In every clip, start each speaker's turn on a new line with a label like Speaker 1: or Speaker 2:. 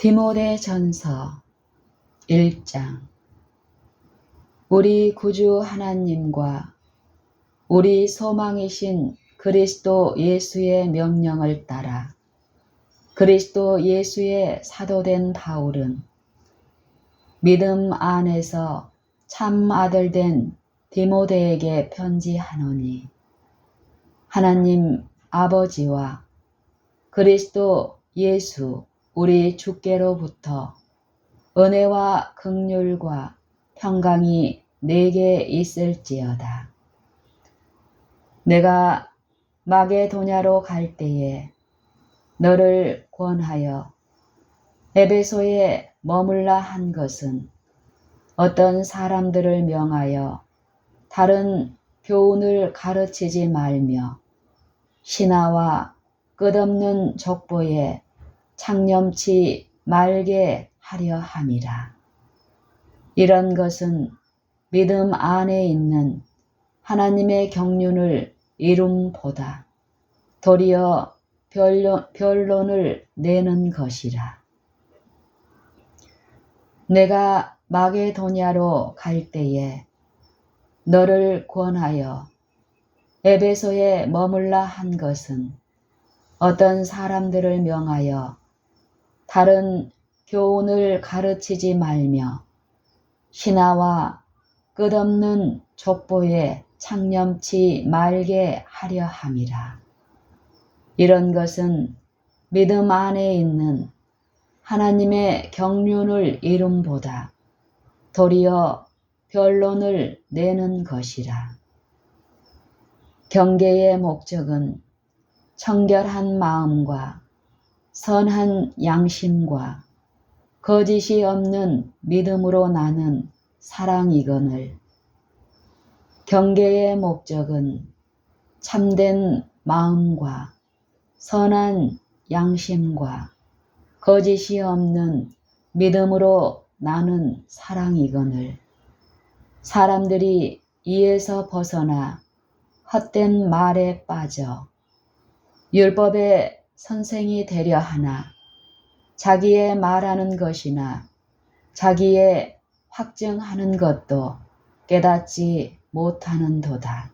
Speaker 1: 디모데전서 1장. 우리 구주 하나님과 우리 소망이신 그리스도 예수의 명령을 따라 그리스도 예수의 사도된 바울은 믿음 안에서 참 아들 된 디모데에게 편지하노니, 하나님 아버지와 그리스도 예수 우리 주께로부터 은혜와 긍휼과 평강이 내게 있을지어다. 내가 마게도냐로 갈 때에 너를 권하여 에베소에 머물라 한 것은 어떤 사람들을 명하여 다른 교훈을 가르치지 말며 신하와 끝없는 족보에 창념치 말게 하려 함이라. 이런 것은 믿음 안에 있는 하나님의 경륜을 이룸보다 도리어 변론을 내는 것이라. 내가 마게도냐로 갈 때에 너를 권하여 에베소에 머물라 한 것은 어떤 사람들을 명하여 다른 교훈을 가르치지 말며 신하와 끝없는 족보에 창념치 말게 하려 함이라. 이런 것은 믿음 안에 있는 하나님의 경륜을 이룸보다 도리어 변론을 내는 것이라. 경계의 목적은 청결한 마음과 선한 양심과 거짓이 없는 믿음으로 나는 사랑이거늘, 경계의 목적은 참된 마음과 선한 양심과 거짓이 없는 믿음으로 나는 사랑이거늘, 사람들이 이에서 벗어나 헛된 말에 빠져 율법의 선생이 되려 하나 자기의 말하는 것이나 자기의 확증하는 것도 깨닫지 못하는도다.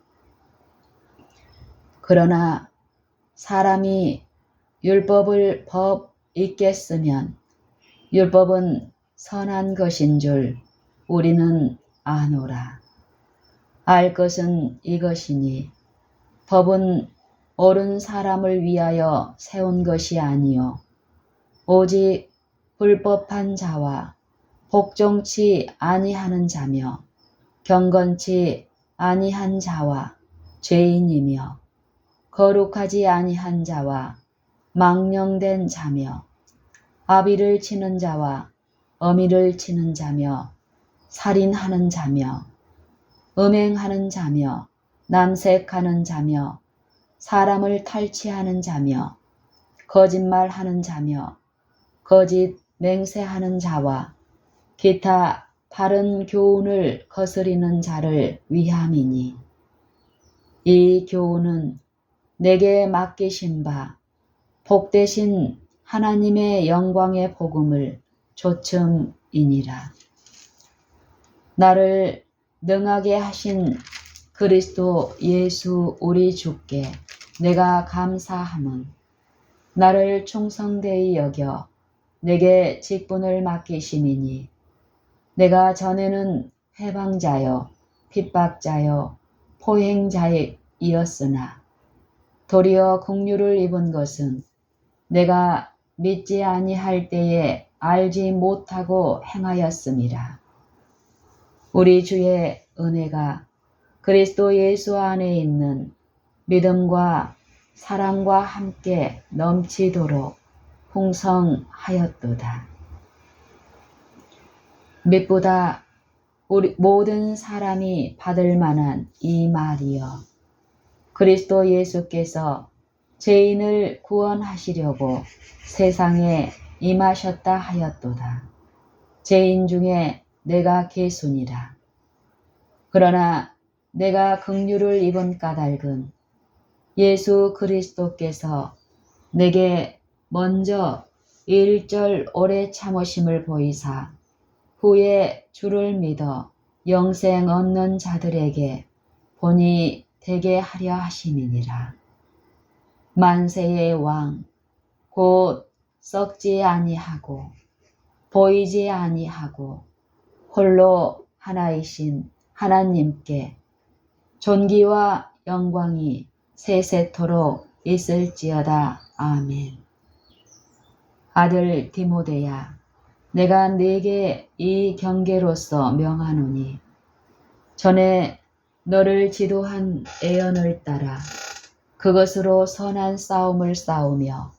Speaker 1: 그러나 사람이 율법을 법 있게 쓰면 율법은 선한 것인 줄 우리는 아노라. 알 것은 이것이니 법은 옳은 사람을 위하여 세운 것이 아니요 오직 불법한 자와 복종치 아니하는 자며 경건치 아니한 자와 죄인이며 거룩하지 아니한 자와 망령된 자며 아비를 치는 자와 어미를 치는 자며 살인하는 자며 음행하는 자며 남색하는 자며 사람을 탈취하는 자며 거짓말하는 자며 거짓 맹세하는 자와 기타 바른 교훈을 거스리는 자를 위함이니, 이 교훈은 내게 맡기신 바 복되신 하나님의 영광의 복음을 조청이니라. 나를 능하게 하신 그리스도 예수 우리 주께 내가 감사함은 나를 충성되이 여겨 내게 직분을 맡기심이니, 내가 전에는 해방자여 핍박자여 포행자이었으나 도리어 긍휼을 입은 것은 내가 믿지 아니할 때에 알지 못하고 행하였음이라. 우리 주의 은혜가 그리스도 예수 안에 있는 믿음과 사랑과 함께 넘치도록 풍성하였도다. mit보다 우리 모든 사람이 받을 만한 이 말이여, 그리스도 예수께서 죄인을 구원하시려고 세상에 임하셨다 하였도다. 죄인 중에 내가 괴순이라. 그러나 내가 긍휼을 입은 까닭은 예수 그리스도께서 내게 먼저 일절 오래 참으심을 보이사 후에 주를 믿어 영생 얻는 자들에게 본이 되게 하려 하심이니라. 만세의 왕 곧 썩지 아니하고 보이지 아니하고 홀로 하나이신 하나님께 존귀와 영광이 세세토록 있을지어다. 아멘. 아들 디모데야, 내가 네게 이 경계로서 명하노니 전에 너를 지도한 애언을 따라 그것으로 선한 싸움을 싸우며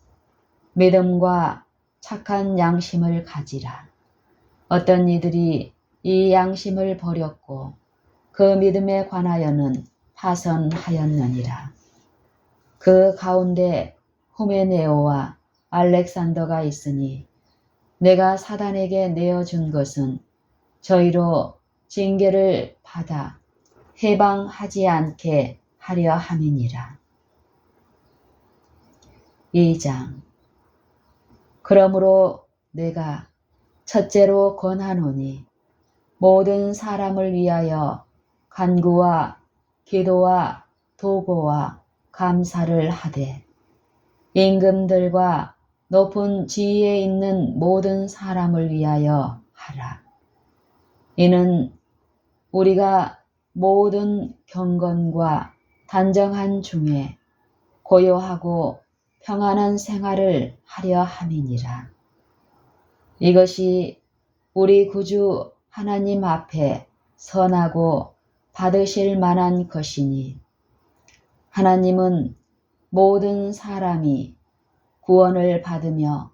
Speaker 1: 믿음과 착한 양심을 가지라. 어떤 이들이 이 양심을 버렸고 그 믿음에 관하여는 파선하였느니라. 그 가운데 후메네오와 알렉산더가 있으니 내가 사단에게 내어준 것은 저희로 징계를 받아 해방하지 않게 하려 함이니라. 2장. 그러므로 내가 첫째로 권하노니 모든 사람을 위하여 간구와 기도와 도고와 감사를 하되 임금들과 높은 지위에 있는 모든 사람을 위하여 하라. 이는 우리가 모든 경건과 단정한 중에 고요하고 평안한 생활을 하려 함이니라. 이것이 우리 구주 하나님 앞에 선하고 받으실 만한 것이니 하나님은 모든 사람이 구원을 받으며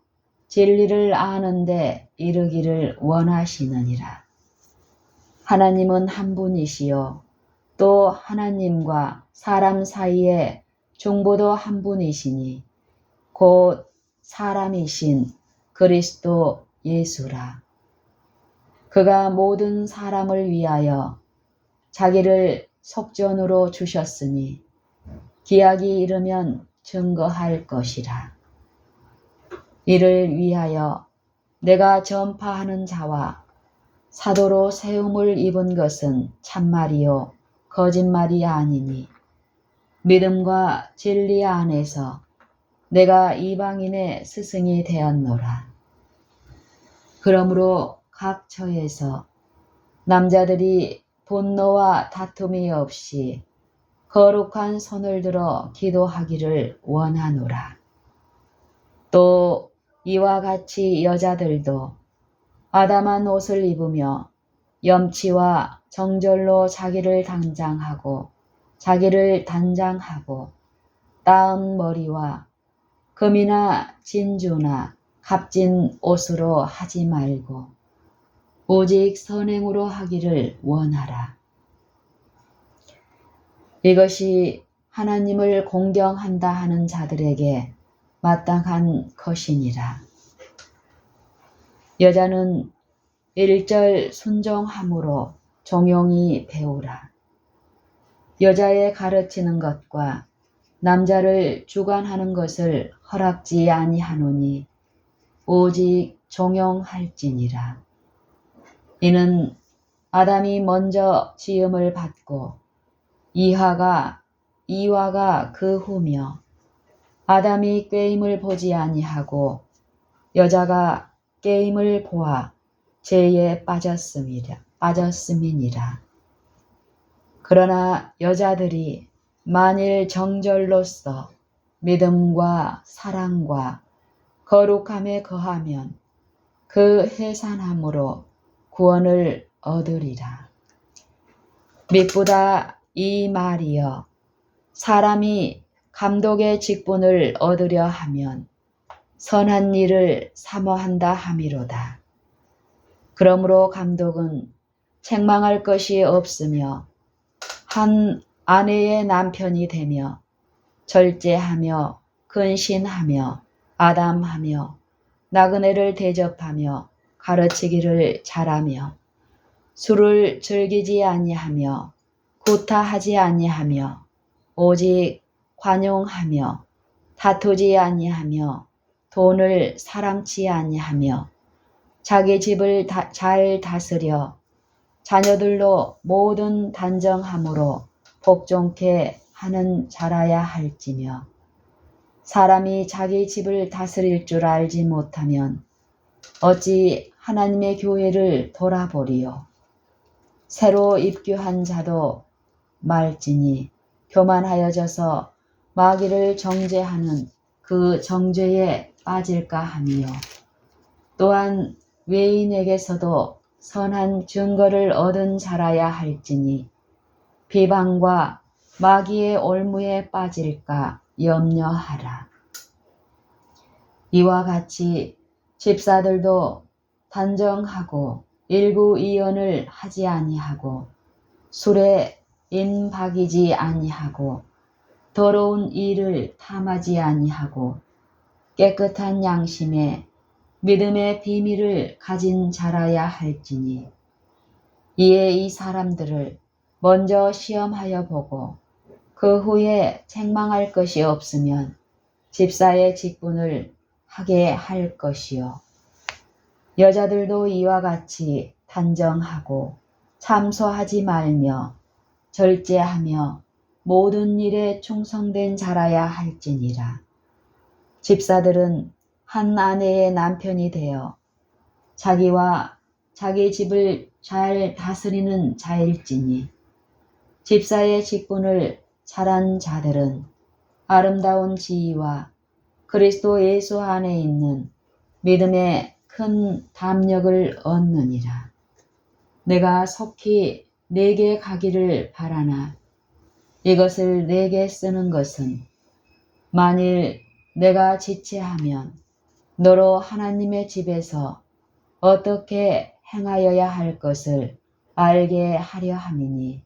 Speaker 1: 진리를 아는데 이르기를 원하시느니라. 하나님은 한 분이시요 또 하나님과 사람 사이에 중보도 한 분이시니 곧 사람이신 그리스도 예수라. 그가 모든 사람을 위하여 자기를 속전으로 주셨으니 기약이 이르면 증거할 것이라. 이를 위하여 내가 전파하는 자와 사도로 세움을 입은 것은 참말이요 거짓말이 아니니 믿음과 진리 안에서 내가 이방인의 스승이 되었노라. 그러므로 각 처에서 남자들이 분노와 다툼이 없이 거룩한 손을 들어 기도하기를 원하노라. 또 이와 같이 여자들도 아담한 옷을 입으며 염치와 정절로 자기를 단장하고 따은 머리와 금이나 진주나 값진 옷으로 하지 말고 오직 선행으로 하기를 원하라. 이것이 하나님을 공경한다 하는 자들에게 마땅한 것이니라. 여자는 일절 순종함으로 종용히 배우라. 여자의 가르치는 것과 남자를 주관하는 것을 허락지 아니하노니 오직 종용할지니라. 이는 아담이 먼저 지음을 받고 이와가 그 후며 아담이 꾀임을 보지 아니하고 여자가 꾀임을 보아 죄에 빠졌음이니라. 그러나 여자들이 만일 정절로서 믿음과 사랑과 거룩함에 거하면 그 해산함으로 구원을 얻으리라. 미쁘다 이 말이여, 사람이 감독의 직분을 얻으려 하면 선한 일을 사모한다 함이로다. 그러므로 감독은 책망할 것이 없으며 한 아내의 남편이 되며 절제하며 근신하며 아담하며 나그네를 대접하며 가르치기를 잘하며 술을 즐기지 아니하며 구타하지 아니하며 오직 관용하며 다투지 아니하며 돈을 사랑치 아니하며 자기 집을 잘 다스려 자녀들로 모든 단정함으로 복종케 하는 자라야 할지며 사람이 자기 집을 다스릴 줄 알지 못하면 어찌 하나님의 교회를 돌아보리요. 새로 입교한 자도 말지니 교만하여져서 마귀를 정죄하는 그 정죄에 빠질까 하며 또한 외인에게서도 선한 증거를 얻은 자라야 할지니 비방과 마귀의 올무에 빠질까 염려하라. 이와 같이 집사들도 단정하고 일구이연을 하지 아니하고 술에 인박이지 아니하고 더러운 일을 탐하지 아니하고 깨끗한 양심에 믿음의 비밀을 가진 자라야 할지니 이에 이 사람들을 먼저 시험하여 보고 그 후에 책망할 것이 없으면 집사의 직분을 하게 할 것이요. 여자들도 이와 같이 단정하고 참소하지 말며 절제하며 모든 일에 충성된 자라야 할지니라. 집사들은 한 아내의 남편이 되어 자기와 자기 집을 잘 다스리는 자일지니 집사의 직분을 잘한 자들은 아름다운 지위와 그리스도 예수 안에 있는 믿음의 큰 담력을 얻느니라. 내가 속히 내게 가기를 바라나 이것을 내게 쓰는 것은 만일 내가 지체하면 너로 하나님의 집에서 어떻게 행하여야 할 것을 알게 하려 함이니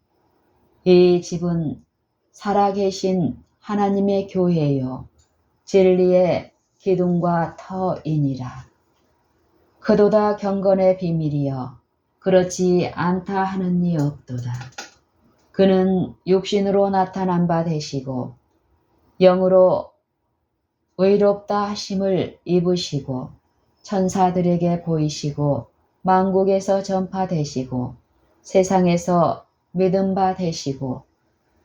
Speaker 1: 이 집은 살아계신 하나님의 교회요 진리의 기둥과 터이니라. 그도다 경건의 비밀이여 그렇지 않다 하는 이 없도다. 그는 육신으로 나타난 바 되시고 영으로 의롭다 하심을 입으시고 천사들에게 보이시고 만국에서 전파되시고 세상에서 믿음 바 되시고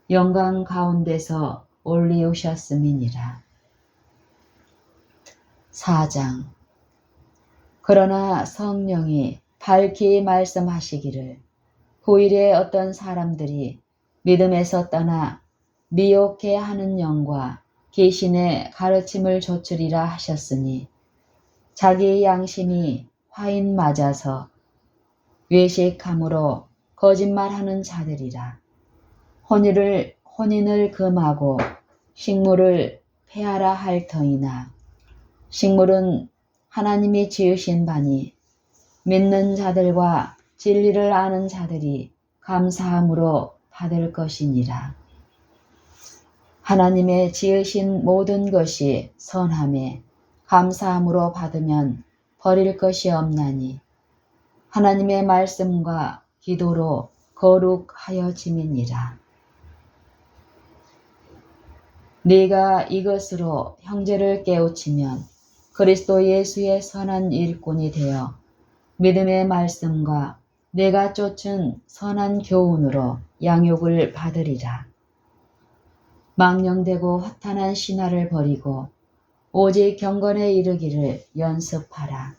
Speaker 1: 영광 가운데서 올리우셨음이니라. 4장. 그러나 성령이 밝히 말씀하시기를 후일에 어떤 사람들이 믿음에서 떠나 미혹해 하는 영과 귀신의 가르침을 좇으리라 하셨으니 자기 양심이 화인 맞아서 외식함으로 거짓말하는 자들이라. 혼인을 금하고 식물을 폐하라 할 터이나 식물은 하나님이 지으신 바니 믿는 자들과 진리를 아는 자들이 감사함으로 받을 것이니라. 하나님의 지으신 모든 것이 선함에 감사함으로 받으면 버릴 것이 없나니 하나님의 말씀과 기도로 거룩하여짐이니라. 네가 이것으로 형제를 깨우치면 그리스도 예수의 선한 일꾼이 되어 믿음의 말씀과 내가 쫓은 선한 교훈으로 양육을 받으리라. 망령되고 허탄한 신화를 버리고 오직 경건에 이르기를 연습하라.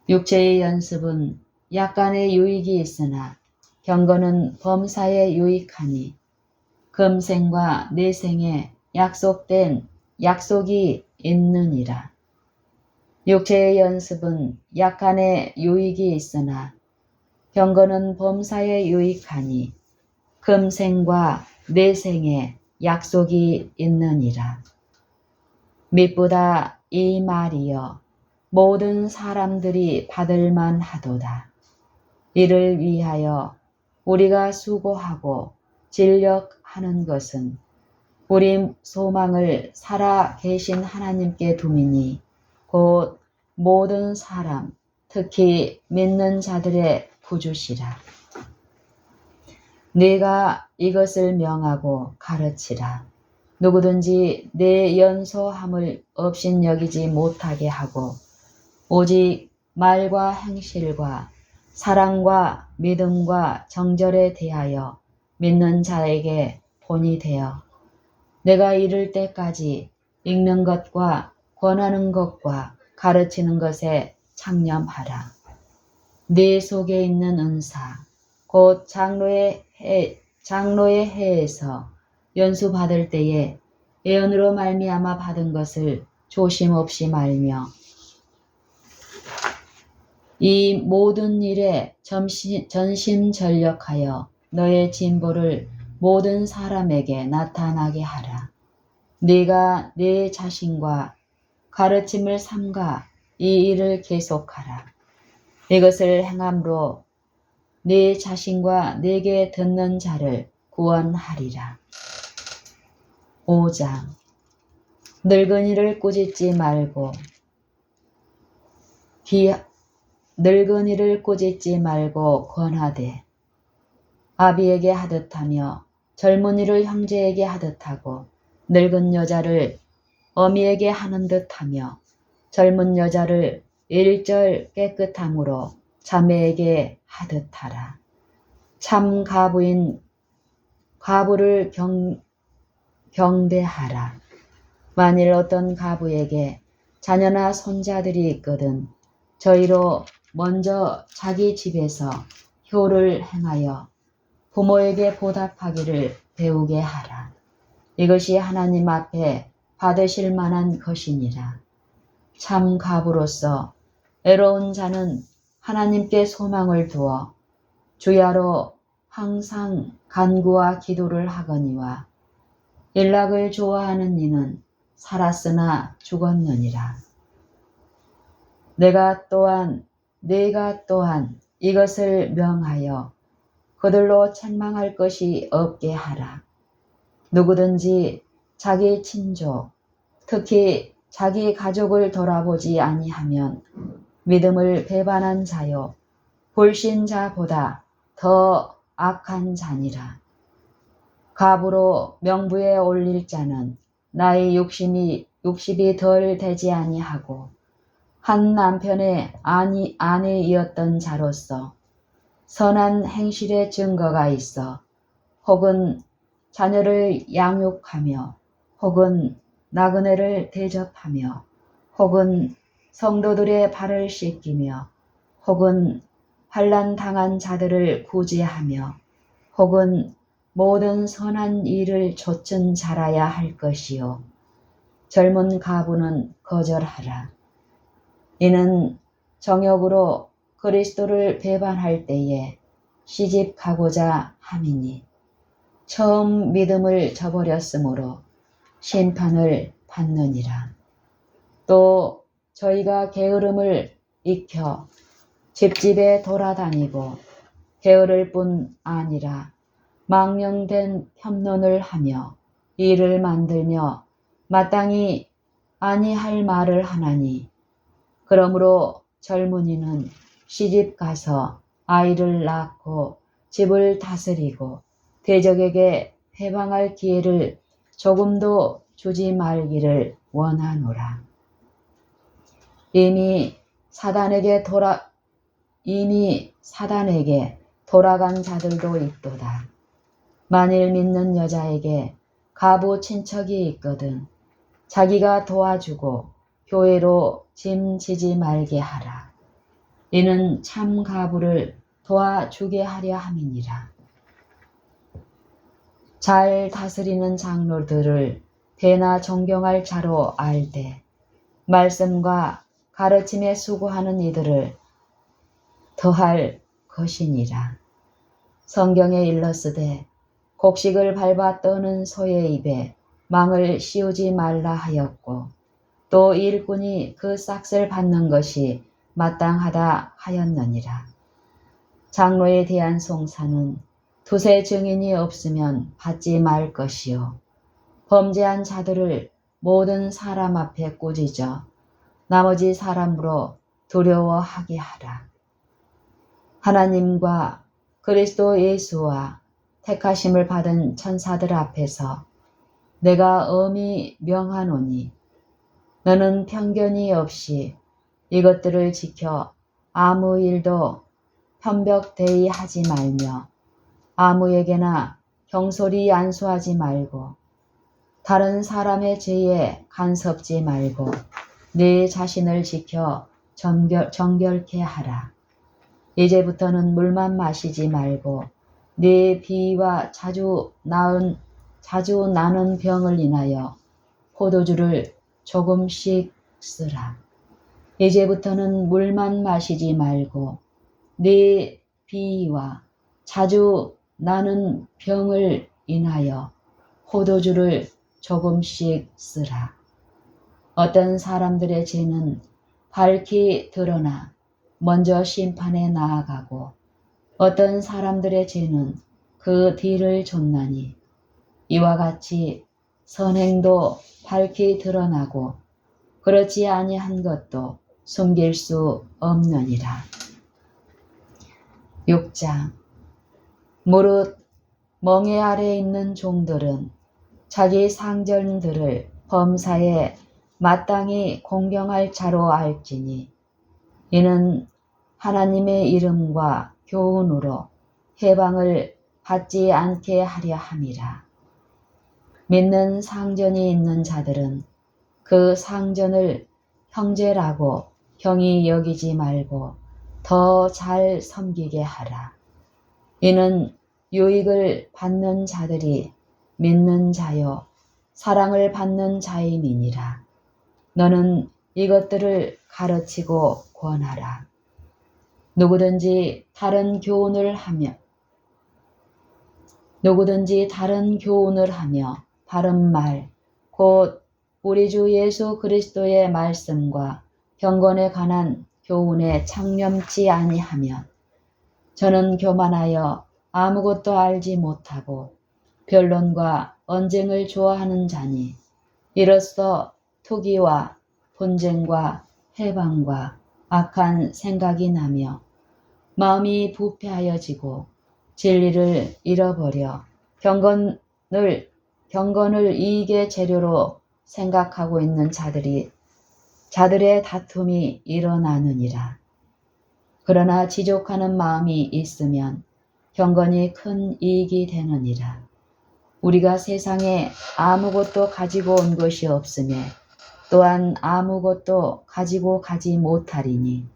Speaker 1: 육체의 연습은 약간의 유익이 있으나 경건은 범사에 유익하니 금생과 내생에 약속된 약속이 있느니라. 육체의 연습은 약간의 유익이 있으나 경건은 범사에 유익하니 금생과 내생에 약속이 있느니라. mit보다 이 말이여 모든 사람들이 받을 만하도다. 이를 위하여 우리가 수고하고 진력하는 것은 우리 소망을 살아 계신 하나님께 두미니 곧 모든 사람 특히 믿는 자들의 구주시라. 네가 이것을 명하고 가르치라. 누구든지 내 연소함을 업신여기지 못하게 하고 오직 말과 행실과 사랑과 믿음과 정절에 대하여 믿는 자에게 본이 되어 내가 이를 때까지 읽는 것과 권하는 것과 가르치는 것에 창념하라. 네 속에 있는 은사 곧 장로의 해에서 연수 받을 때에 예언으로 말미암아 받은 것을 조심 없이 말며 이 모든 일에 전심전력하여 너의 진보를 모든 사람에게 나타나게 하라. 네가 네 자신과 가르침을 삼가 이 일을 계속하라. 이것을 행함으로 네 자신과 내게 듣는 자를 구원하리라. 5장 늙은이를 꾸짖지 말고 권하되 아비에게 하듯하며 젊은이를 형제에게 하듯하고 늙은 여자를 어미에게 하는 듯하며 젊은 여자를 일절 깨끗함으로 자매에게 하듯하라. 참 가부를 경배하라. 만일 어떤 가부에게 자녀나 손자들이 있거든 저희로 먼저 자기 집에서 효를 행하여 부모에게 보답하기를 배우게 하라. 이것이 하나님 앞에 받으실 만한 것이니라. 참 가부로서 애로운 자는 하나님께 소망을 두어 주야로 항상 간구와 기도를 하거니와 일락을 좋아하는 이는 살았으나 죽었느니라. 내가 또한 이것을 명하여 그들로 책망할 것이 없게 하라. 누구든지 자기 친족, 특히 자기 가족을 돌아보지 아니하면 믿음을 배반한 자요 불신자보다 더 악한 자니라. 가부로 명부에 올릴 자는 나의 60이 덜 되지 아니하고 한 남편의 아내이었던 자로서 선한 행실의 증거가 있어 혹은 자녀를 양육하며 혹은 나그네를 대접하며 혹은 성도들의 발을 씻기며 혹은 환난 당한 자들을 구제하며 혹은 모든 선한 일을 좇은 자라야 할 것이요 젊은 가부는 거절하라. 이는 정욕으로 그리스도를 배반할 때에 시집가고자 함이니 처음 믿음을 저버렸으므로 심판을 받느니라. 또 저희가 게으름을 익혀 집집에 돌아다니고 게으를 뿐 아니라 망령된 협론을 하며 일을 만들며 마땅히 아니할 말을 하나니 그러므로 젊은이는 시집가서 아이를 낳고 집을 다스리고 대적에게 해방할 기회를 조금도 주지 말기를 원하노라. 이미 사단에게 돌아간 자들도 있도다. 만일 믿는 여자에게 가부 친척이 있거든 자기가 도와주고 교회로 짐 지지 말게 하라. 이는 참 가부를 도와주게 하려 함이니라. 잘 다스리는 장로들을 배나 존경할 자로 알되 말씀과 가르침에 수고하는 이들을 더할 것이니라. 성경에 일렀으되 곡식을 밟아 떠는 소의 입에 망을 씌우지 말라 하였고 또 일꾼이 그 싹을 받는 것이 마땅하다 하였느니라. 장로에 대한 송사는 두세 증인이 없으면 받지 말 것이요 범죄한 자들을 모든 사람 앞에 꾸짖어 나머지 사람으로 두려워하게 하라. 하나님과 그리스도 예수와 택하심을 받은 천사들 앞에서 내가 엄히 명하노니 너는 편견이 없이 이것들을 지켜 아무 일도 편벽되이 하지 말며 아무에게나 경솔히 안수하지 말고 다른 사람의 죄에 간섭지 말고 네 자신을 지켜 정결케 하라. 이제부터는 물만 마시지 말고 네 비위와 자주 나는 병을 인하여 포도주를 조금씩 쓰라. 이제부터는 물만 마시지 말고 네 비위와 자주 나는 병을 인하여 포도주를 조금씩 쓰라. 어떤 사람들의 죄는 밝히 드러나 먼저 심판에 나아가고 어떤 사람들의 죄는 그 뒤를 좇나니 이와 같이 선행도 밝히 드러나고 그렇지 아니한 것도 숨길 수 없느니라. 6장. 무릇 멍에 아래 있는 종들은 자기 상전들을 범사에 마땅히 공경할 자로 알지니 이는 하나님의 이름과 교훈으로 해방을 받지 않게 하려 함이라. 믿는 상전이 있는 자들은 그 상전을 형제라고 형이 여기지 말고 더 잘 섬기게 하라. 이는 유익을 받는 자들이 믿는 자요 사랑을 받는 자임이니라. 너는 이것들을 가르치고 권하라. 누구든지 다른 교훈을 하며 바른 말 곧 우리 주 예수 그리스도의 말씀과 경건에 관한 교훈에 창념치 아니하면 저는 교만하여 아무것도 알지 못하고 변론과 언쟁을 좋아하는 자니 이로써 투기와 분쟁과 해방과 악한 생각이 나며 마음이 부패하여지고 진리를 잃어버려 경건을 이익의 재료로 생각하고 있는 자들의 다툼이 일어나느니라. 그러나 지족하는 마음이 있으면 경건이 큰 이익이 되느니라. 우리가 세상에 아무것도 가지고 온 것이 없으며 또한 아무것도 가지고 가지 못하리니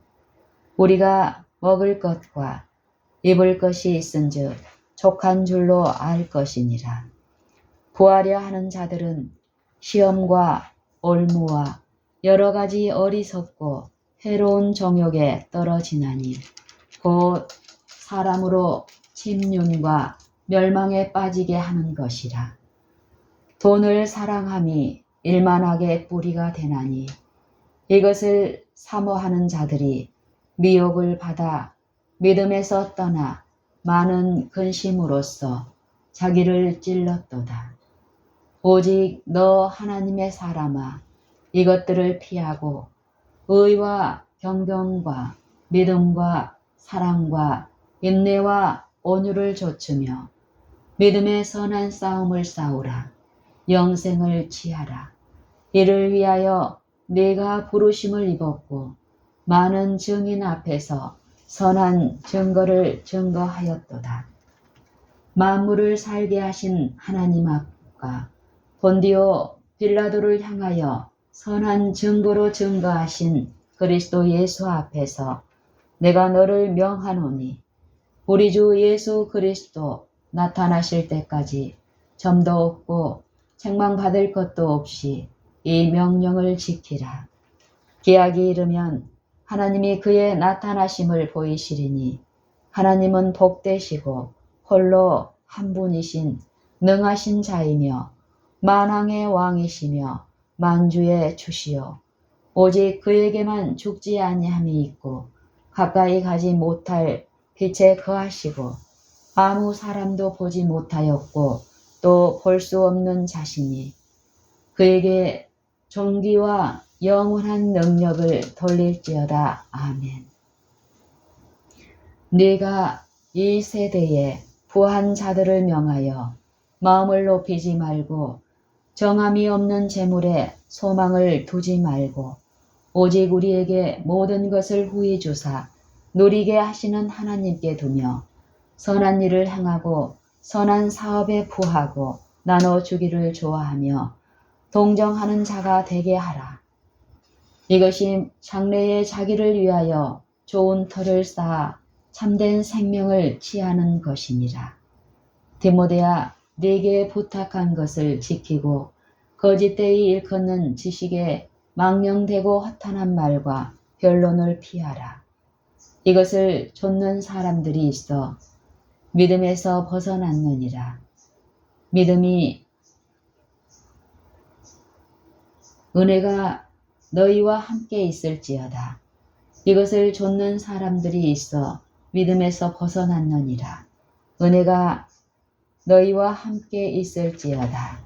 Speaker 1: 우리가 먹을 것과 입을 것이 있은즉 족한 줄로 알 것이니라. 구하려 하는 자들은 시험과 올무와 여러 가지 어리석고 해로운 정욕에 떨어지나니 곧 사람으로 침륜과 멸망에 빠지게 하는 것이라. 돈을 사랑함이 일만하게 뿌리가 되나니 이것을 사모하는 자들이 미혹을 받아 믿음에서 떠나 많은 근심으로써 자기를 찔렀도다. 오직 너 하나님의 사람아 이것들을 피하고 의와 경건과 믿음과 사랑과 인내와 온유를 좇으며 믿음의 선한 싸움을 싸우라. 영생을 취하라. 이를 위하여 네가 부르심을 입었고 많은 증인 앞에서 선한 증거를 증거하였도다. 만물을 살게 하신 하나님 앞과 본디오 빌라도를 향하여 선한 증거로 증거하신 그리스도 예수 앞에서 내가 너를 명하노니 우리 주 예수 그리스도 나타나실 때까지 점도 없고 책망받을 것도 없이 이 명령을 지키라. 기약이 이르면 하나님이 그의 나타나심을 보이시리니 하나님은 복되시고 홀로 한 분이신 능하신 자이며 만왕의 왕이시며 만주의 주시요 오직 그에게만 죽지 아니함이 있고 가까이 가지 못할 빛에 거하시고 아무 사람도 보지 못하였고 또 볼 수 없는 자시니 그에게 존귀와 영원한 능력을 돌릴지어다. 아멘. 네가 이 세대에 부한 자들을 명하여 마음을 높이지 말고 정함이 없는 재물에 소망을 두지 말고 오직 우리에게 모든 것을 후히 주사 누리게 하시는 하나님께 두며 선한 일을 행하고 선한 사업에 부하고 나눠주기를 좋아하며 동정하는 자가 되게 하라. 이것이 장래에 자기를 위하여 좋은 터를 쌓아 참된 생명을 취하는 것이니라. 디모데야, 네게 부탁한 것을 지키고 거짓되이 일컫는 지식에 망령되고 허탄한 말과 변론을 피하라. 이것을 좇는 사람들이 있어 믿음에서 벗어났느니라. 믿음이 은혜가 너희와 함께 있을지어다. 이것을 좇는 사람들이 있어 믿음에서 벗어났느니라. 은혜가 너희와 함께 있을지어다.